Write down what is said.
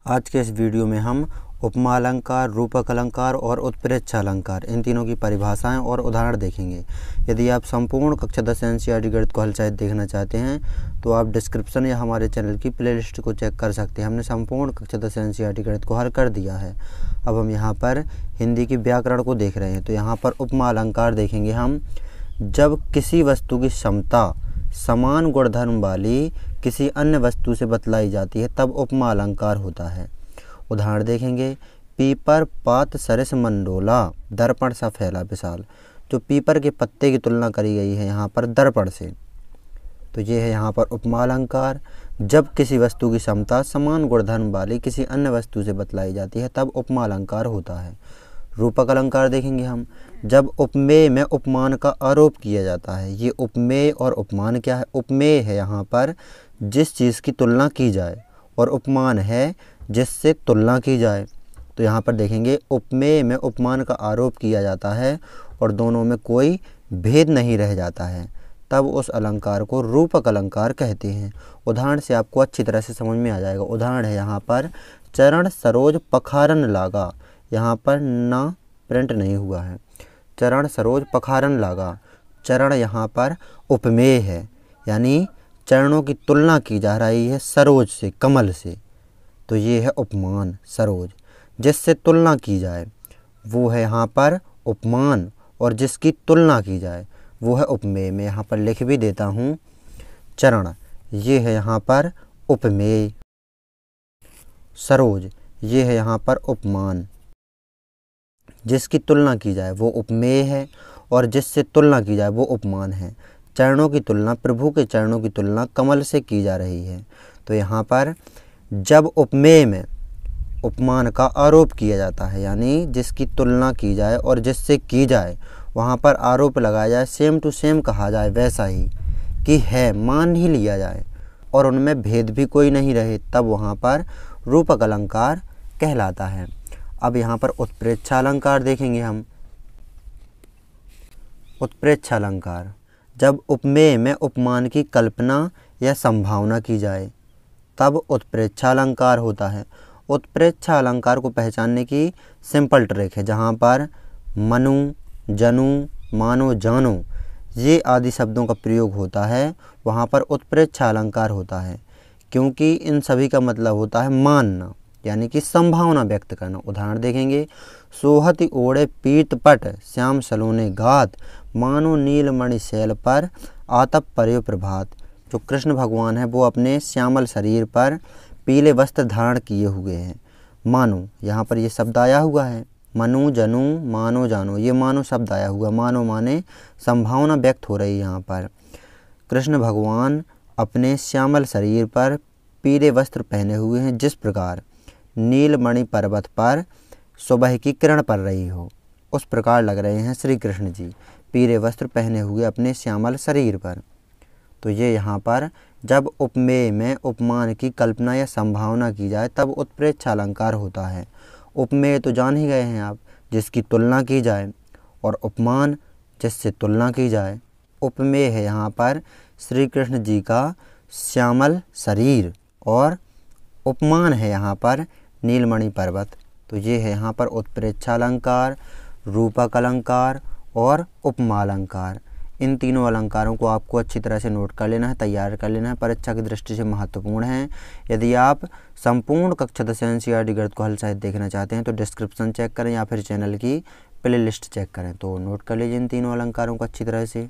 आज के इस वीडियो में हम उपमा अलंकार, रूपक अलंकार और उत्प्रेक्षा अलंकार इन तीनों की परिभाषाएं और उदाहरण देखेंगे। यदि आप संपूर्ण कक्षा 10 एनसीईआरटी गणित को हल सहित देखना चाहते हैं तो आप डिस्क्रिप्शन या हमारे चैनल की प्लेलिस्ट को चेक कर सकते हैं। हमने संपूर्ण कक्षा 10 एनसीईआरटी गणित को हल कर दिया है। अब हम यहाँ पर हिंदी की व्याकरण को देख रहे हैं। तो यहाँ पर उपमा अलंकार देखेंगे हम। जब किसी वस्तु की क्षमता समान गुणधर्म वाली किसी अन्य वस्तु से बतलाई जाती है तब उपमा अलंकार होता है। उदाहरण देखेंगे। पीपर पात सरिस मंडोला, दर्पण सा फैला विशाल। जो पीपर के पत्ते की तुलना करी गई है यहाँ पर दर्पण से, तो ये है यहाँ पर उपमा अलंकार। जब किसी वस्तु की क्षमता समान गुणधर्म वाली किसी अन्य वस्तु से बतलाई जाती है तब उपमा अलंकार होता है। रूपक अलंकार देखेंगे हम। जब उपमेय में उपमान का आरोप किया जाता है। ये उपमेय और उपमान क्या है? उपमेय है यहाँ पर जिस चीज़ की तुलना की जाए और उपमान है जिससे तुलना की जाए। तो यहाँ पर देखेंगे उपमेय में उपमान का आरोप किया जाता है और दोनों में कोई भेद नहीं रह जाता है, तब उस अलंकार को रूपक अलंकार कहते हैं। उदाहरण से आपको अच्छी तरह से समझ में आ जाएगा। उदाहरण है यहाँ पर चरण सरोज पखारन लागा। यहाँ पर ना प्रिंट नहीं हुआ है। चरण सरोज पखारन लागा। चरण यहाँ पर उपमेय है, यानी चरणों की तुलना की जा रही है सरोज से, कमल से। तो ये है उपमान। सरोज जिससे तुलना की जाए वो है यहाँ पर उपमान, और जिसकी तुलना की जाए वो है उपमेय। मैं यहाँ पर लिख भी देता हूँ। चरण ये है यहाँ पर उपमेय, सरोज ये है यहाँ पर उपमान। जिसकी तुलना की जाए वो उपमेय है और जिससे तुलना की जाए वो उपमान है। चरणों की तुलना, प्रभु के चरणों की तुलना कमल से की जा रही है। तो यहाँ पर जब उपमेय में उपमान का आरोप किया जाता है, यानी जिसकी तुलना की जाए और जिससे की जाए वहाँ पर आरोप लगाया जाए, सेम टू सेम कहा जाए, वैसा ही कि है, मान ही लिया जाए और उनमें भेद भी कोई नहीं रहे, तब वहाँ पर रूपक अलंकार कहलाता है। अब यहाँ पर उत्प्रेक्षा अलंकार देखेंगे हम। उत्प्रेक्षा अलंकार जब उपमेय में उपमान की कल्पना या संभावना की जाए तब उत्प्रेक्षा अलंकार होता है। उत्प्रेक्षा अलंकार को पहचानने की सिंपल ट्रिक है, जहाँ पर मनु, जनु, मानो, जानो ये आदि शब्दों का प्रयोग होता है, वहाँ पर उत्प्रेक्षा अलंकार होता है, क्योंकि इन सभी का मतलब होता है मानना, यानी कि संभावना व्यक्त करना। उदाहरण देखेंगे। सोहति ओढ़े पीत पट श्याम सलोने घात, मानो नीलमणि शैल पर आतप पर्यो प्रभात। जो कृष्ण भगवान है वो अपने श्यामल शरीर पर पीले वस्त्र धारण किए हुए हैं। मानो यहाँ पर ये शब्द आया हुआ है। मनु, जनु, मानो, जानो, ये मानो शब्द आया हुआ। मानो माने संभावना व्यक्त हो रही है। यहाँ पर कृष्ण भगवान अपने श्यामल शरीर पर पीले वस्त्र पहने हुए हैं, जिस प्रकार नीलमणि पर्वत पर सुबह की किरण पड़ रही हो, उस प्रकार लग रहे हैं श्री कृष्ण जी पीले वस्त्र पहने हुए अपने श्यामल शरीर पर। तो ये यहाँ पर जब उपमेय में उपमान की कल्पना या संभावना की जाए तब उत्प्रेक्षा अलंकार होता है। उपमेय तो जान ही गए हैं आप, जिसकी तुलना की जाए, और उपमान जिससे तुलना की जाए। उपमेय है यहाँ पर श्री कृष्ण जी का श्यामल शरीर और उपमान है यहाँ पर नीलमणि पर्वत। तो ये है यहाँ पर उत्प्रेक्षा अलंकार, रूपक अलंकार और उपमा अलंकार। इन तीनों अलंकारों को आपको अच्छी तरह से नोट कर लेना है, तैयार कर लेना है, परीक्षा की दृष्टि से महत्वपूर्ण है। यदि आप संपूर्ण कक्षा 10 एनसीईआरटी गणित को हल सहित देखना चाहते हैं तो डिस्क्रिप्शन चेक करें या फिर चैनल की प्लेलिस्ट चेक करें। तो नोट कर लीजिए इन तीनों अलंकारों को अच्छी तरह से।